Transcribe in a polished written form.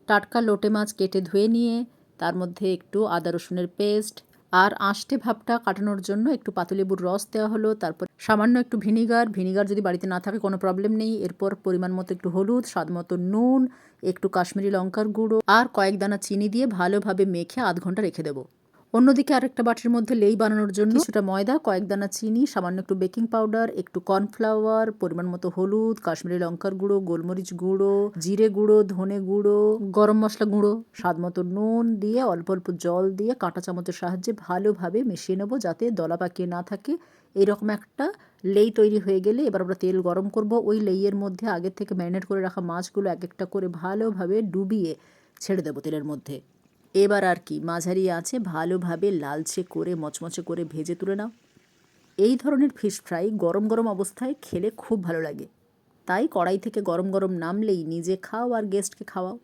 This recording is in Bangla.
টাটকা লোটে মাছ কেটে ধুয়ে নিয়ে তার মধ্যে একটু আদা রসুনের পেস্ট আর আষ্টে ভাবটা কাটানোর জন্য একটু পাতিলেবুর রস দেওয়া হলো। তারপর সামান্য একটু ভিনিগার যদি বাড়িতে না থাকে কোনো প্রবলেম নেই। এরপর পরিমাণ মতো একটু হলুদ, স্বাদ মতো নুন, একটু কাশ্মীরি লঙ্কার গুঁড়ো আর কয়েক দানা চিনি দিয়ে ভালোভাবে মেখে আধ ঘন্টা রেখে দেবো। অন্যদিকে আরেকটা বাটির মধ্যে লেই বানানোর জন্য কিছুটা ময়দা, কয়েক দানা চিনি, সামান্য একটু বেকিং পাউডার, একটু কর্নফ্লাওয়ার, পরিমাণ মতো হলুদ, কাশ্মীরি লঙ্কার গুঁড়ো, গোলমরিচ গুঁড়ো, জিরে গুঁড়ো, ধনে গুঁড়ো, গরম মশলা গুঁড়ো, স্বাদ মতো নুন দিয়ে অল্প অল্প জল দিয়ে কাঁটা চামচের সাহায্যে ভালোভাবে মিশিয়ে নেবো যাতে দলা পাকিয়ে না থাকে। এইরকম একটা লেই তৈরি হয়ে গেলে এবার আমরা তেল গরম করব। ওই লেইয়ের মধ্যে আগের থেকে ম্যারিনেট করে রাখা মাছগুলো এক একটা করে ভালোভাবে ডুবিয়ে ছেড়ে দেবো তেলের মধ্যে। এবার আর কি মাঝারি আঁচে ভালোভাবে লালচে করে মচমচে করে ভেজে তুলে নাও। এই ধরনের ফিশ ফ্রাই গরম গরম অবস্থায় খেলে খুব ভালো লাগে। তাই কড়াই থেকে গরম গরম নামলেই নিজে খাও আর গেস্টকে খাওয়াও।